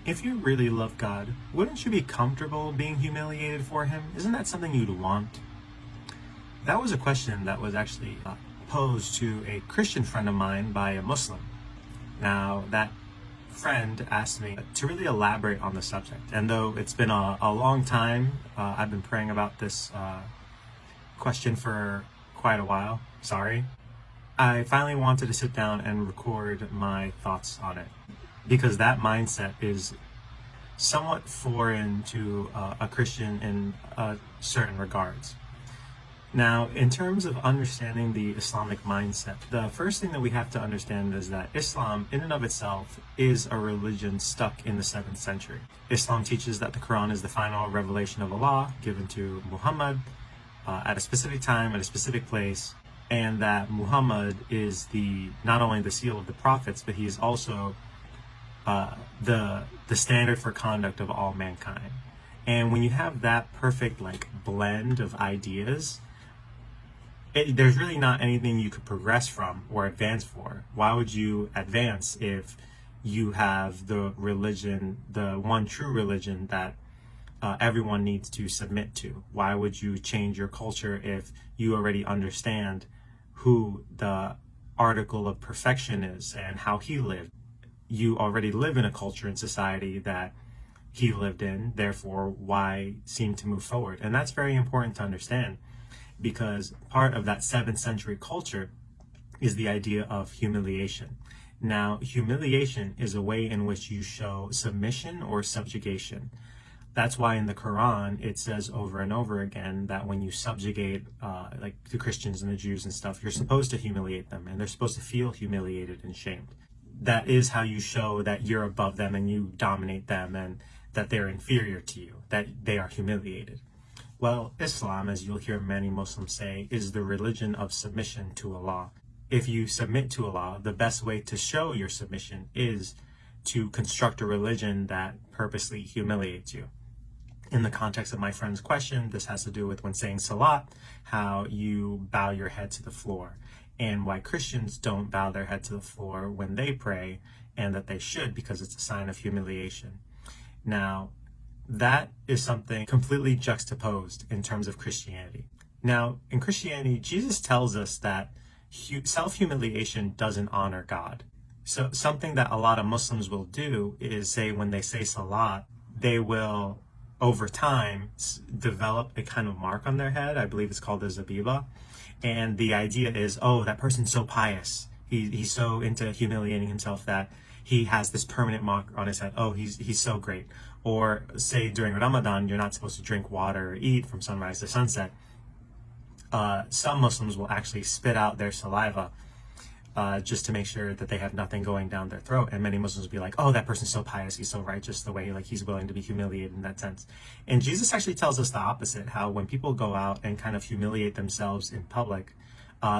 If you really love God, wouldn't you be comfortable being humiliated for Him? Isn't that something you'd want? That was a question that was actually posed to a Christian friend of mine by a Muslim. Now, that friend asked me to really elaborate on the subject. And though it's been a long time, I've been praying about this question for quite a while. Sorry. I finally wanted to sit down and record my thoughts on it, because that mindset is somewhat foreign to a Christian in certain regards. Now, in terms of understanding the Islamic mindset, the first thing that we have to understand is that Islam, in and of itself, is a religion stuck in the 7th century. Islam teaches that the Quran is the final revelation of Allah given to Muhammad at a specific time, at a specific place, and that Muhammad is not only the seal of the prophets, but he is also the standard for conduct of all mankind. And when you have that perfect blend of ideas, there's really not anything you could progress from or advance for. Why would you advance if you have the religion, the one true religion that everyone needs to submit to? Why would you change your culture if you already understand who the article of perfection is and how he lived? You already live in a culture and society that he lived in, therefore why seem to move forward? And that's very important to understand, because part of that 7th century culture is the idea of humiliation. Now, humiliation is a way in which you show submission or subjugation. That's why in the Quran it says over and over again that when you subjugate the Christians and the Jews and stuff, you're supposed to humiliate them, and they're supposed to feel humiliated and shamed. That is how you show that you're above them and you dominate them, and that they're inferior to you, that they are humiliated. Well, Islam, as you'll hear many Muslims say, is the religion of submission to Allah. If you submit to Allah, the best way to show your submission is to construct a religion that purposely humiliates you. In the context of my friend's question, this has to do with when saying salat, how you bow your head to the floor, and why Christians don't bow their head to the floor when they pray, and that they should, because it's a sign of humiliation. Now, that is something completely juxtaposed in terms of Christianity. Now, in Christianity, Jesus tells us that self-humiliation doesn't honor God. So something that a lot of Muslims will do is say when they say salat, they will, over time, develop a kind of mark on their head. I believe it's called the zabiba. And the idea is, oh, that person's so pious. He's so into humiliating himself that he has this permanent mark on his head. Oh, he's so great. Or say during Ramadan, you're not supposed to drink water or eat from sunrise to sunset. Some Muslims will actually spit out their saliva just to make sure that they have nothing going down their throat. And many Muslims will be like, oh, that person's so pious, he's so righteous, the way he's willing to be humiliated in that sense. And Jesus actually tells us the opposite, how when people go out and kind of humiliate themselves in public,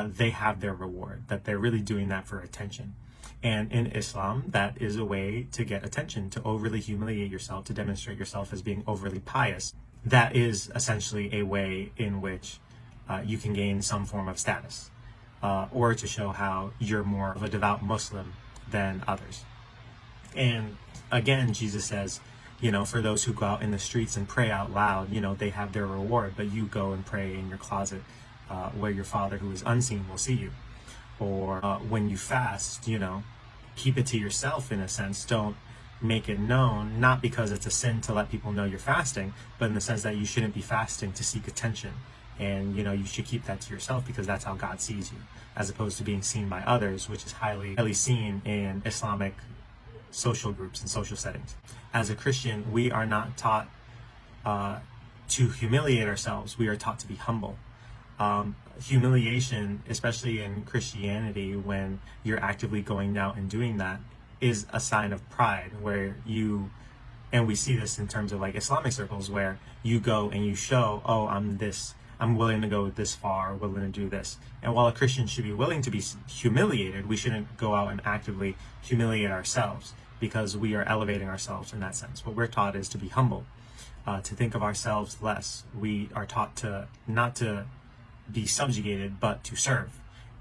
they have their reward, that they're really doing that for attention. And in Islam, that is a way to get attention, to overly humiliate yourself, to demonstrate yourself as being overly pious. That is essentially a way in which you can gain some form of status, or to show how you're more of a devout Muslim than others. And again, Jesus says, for those who go out in the streets and pray out loud, they have their reward, but you go and pray in your closet where your Father who is unseen will see you. Or when you fast, keep it to yourself in a sense. Don't make it known, not because it's a sin to let people know you're fasting, but in the sense that you shouldn't be fasting to seek attention. And, you should keep that to yourself, because that's how God sees you, as opposed to being seen by others, which is highly seen in Islamic social groups and social settings. As a Christian, we are not taught to humiliate ourselves. We are taught to be humble. Humiliation, especially in Christianity, when you're actively going out and doing that, is a sign of pride, and we see this in terms of Islamic circles, where you go and you show, oh, I'm willing to go this far, willing to do this. And while a Christian should be willing to be humiliated, we shouldn't go out and actively humiliate ourselves, because we are elevating ourselves in that sense. What we're taught is to be humble, to think of ourselves less. We are taught not to be subjugated, but to serve,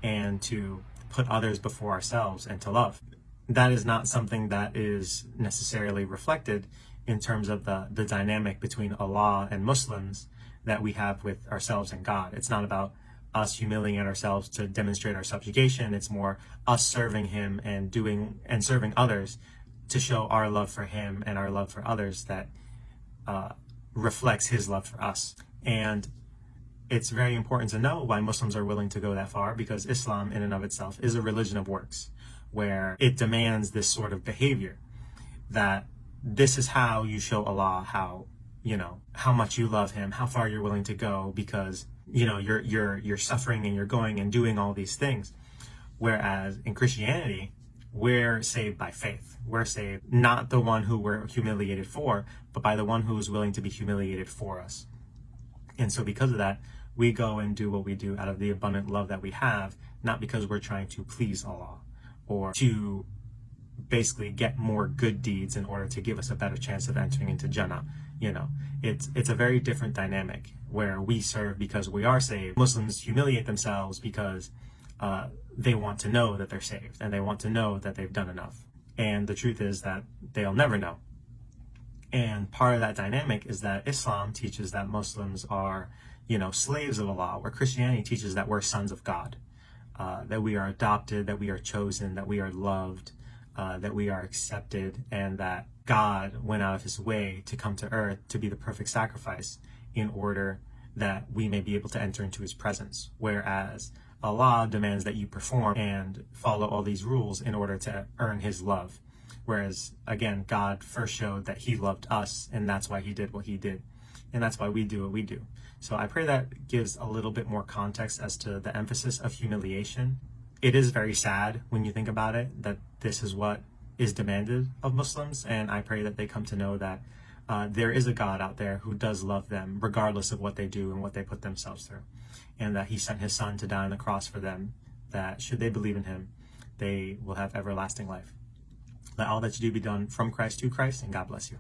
and to put others before ourselves, and to love. that is not something that is necessarily reflected in terms of the dynamic between Allah and Muslims that we have with ourselves and God. It's not about us humiliating ourselves to demonstrate our subjugation. It's more us serving him and doing and serving others to show our love for him and our love for others that reflects his love for us. And it's very important to know why Muslims are willing to go that far, because Islam in and of itself is a religion of works, where it demands this sort of behavior, that this is how you show Allah how much you love him, how far you're willing to go, because you're suffering and you're going and doing all these things. Whereas in Christianity, we're saved by faith. We're saved not the one who we're humiliated for, but by the one who is willing to be humiliated for us. And so because of that, we go and do what we do out of the abundant love that we have, not because we're trying to please Allah or to basically get more good deeds in order to give us a better chance of entering into Jannah. It's a very different dynamic where we serve because we are saved. Muslims humiliate themselves because they want to know that they're saved and they want to know that they've done enough. And the truth is that they'll never know. And part of that dynamic is that Islam teaches that Muslims are, slaves of Allah, where Christianity teaches that we're sons of God, that we are adopted, that we are chosen, that we are loved, that we are accepted, and that God went out of his way to come to earth to be the perfect sacrifice in order that we may be able to enter into his presence. Whereas Allah demands that you perform and follow all these rules in order to earn his love. Whereas, again, God first showed that he loved us, and that's why he did what he did. And that's why we do what we do. So I pray that gives a little bit more context as to the emphasis of humiliation. It is very sad when you think about it, that this is what is demanded of Muslims. And I pray that they come to know that there is a God out there who does love them, regardless of what they do and what they put themselves through. And that he sent his son to die on the cross for them, that should they believe in him, they will have everlasting life. Let all that you do be done from Christ to Christ, and God bless you.